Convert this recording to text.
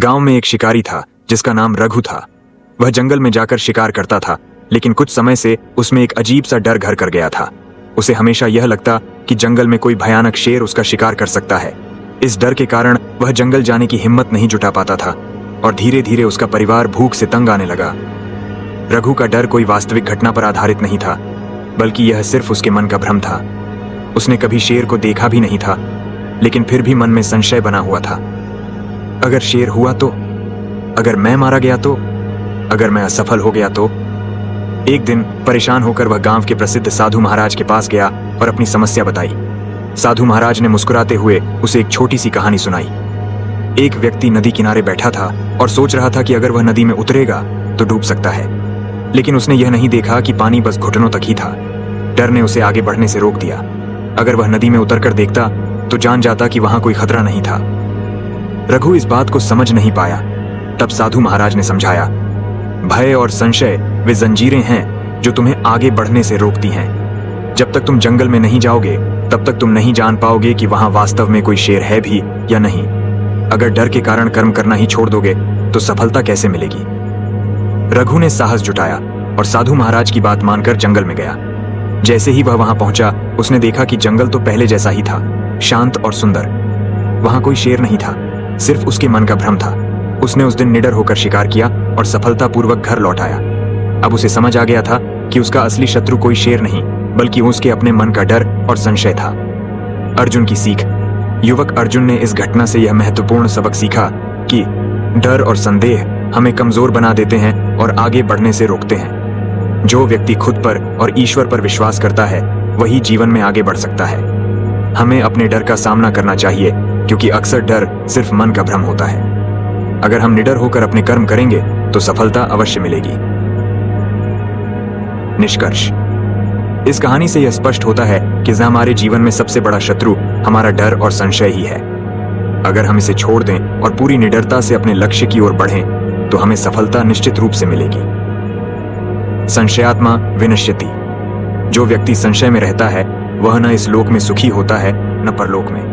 गांव में एक शिकारी था जिसका नाम रघु था। वह जंगल में जाकर शिकार करता था, लेकिन कुछ समय से उसमें एक अजीब सा डर घर कर गया था। उसे हमेशा यह लगता कि जंगल में कोई भयानक शेर उसका शिकार कर सकता है। इस डर के कारण वह जंगल जाने की हिम्मत नहीं जुटा पाता था और धीरे धीरे उसका परिवार भूख से तंग आने लगा। रघु का डर कोई वास्तविक घटना पर आधारित नहीं था, बल्कि यह सिर्फ उसके मन का भ्रम था। उसने कभी शेर को देखा भी नहीं था, लेकिन फिर भी मन में संशय बना हुआ था। अगर शेर हुआ तो, अगर मैं मारा गया तो, अगर मैं असफल हो गया तो। एक दिन परेशान होकर वह गांव के प्रसिद्ध साधु महाराज के पास गया और अपनी समस्या बताई। साधु महाराज ने मुस्कुराते हुए उसे एक छोटी सी कहानी सुनाई। एक व्यक्ति नदी किनारे बैठा था और सोच रहा था कि अगर वह नदी में उतरेगा तो डूब सकता है, लेकिन उसने यह नहीं देखा कि पानी बस घुटनों तक ही था। डर ने उसे आगे बढ़ने से रोक दिया। अगर वह नदी में उतरकर देखता तो जान जाता कि वहां कोई खतरा नहीं था। रघु इस बात को समझ नहीं पाया। तब साधु महाराज ने समझाया, भय और संशय वे जंजीरें हैं जो तुम्हें आगे बढ़ने से रोकती हैं। जब तक तुम जंगल में नहीं जाओगे तब तक तुम नहीं जान पाओगे कि वहां वास्तव में कोई शेर है भी या नहीं। अगर डर के कारण कर्म करना ही छोड़ दोगे तो सफलता कैसे मिलेगी। रघु ने साहस जुटाया और साधु महाराज की बात मानकर जंगल में गया। जैसे ही वह वहां पहुंचा, उसने देखा कि जंगल तो पहले जैसा ही था, शांत और सुंदर। वहां कोई शेर नहीं था, सिर्फ उसके मन का भ्रम था। उसने उस दिन निडर होकर शिकार किया और सफलतापूर्वक घर लौट आया। अब उसे समझ आ गया था कि उसका असली शत्रु कोई शेर नहीं, बल्कि उसके अपने मन का डर और संशय था। अर्जुन की सीख। युवक अर्जुन ने इस घटना से यह महत्वपूर्ण सबक सीखा कि डर और संदेह हमें कमजोर बना देते हैं और आगे बढ़ने से रोकते हैं। जो व्यक्ति खुद पर और ईश्वर पर विश्वास करता है वही जीवन में आगे बढ़ सकता है। हमें अपने डर का सामना करना चाहिए, क्योंकि अक्सर डर सिर्फ मन का भ्रम होता है। अगर हम निडर होकर अपने कर्म करेंगे तो सफलता अवश्य मिलेगी। निष्कर्ष। इस कहानी से यह स्पष्ट होता है कि हमारे जीवन में सबसे बड़ा शत्रु हमारा डर और संशय ही है। अगर हम इसे छोड़ दें और पूरी निडरता से अपने लक्ष्य की ओर बढ़ें तो हमें सफलता निश्चित रूप से मिलेगी। संशयात्मा विनश्यति। जो व्यक्ति संशय में रहता है वह न इस लोक में सुखी होता है न परलोक में।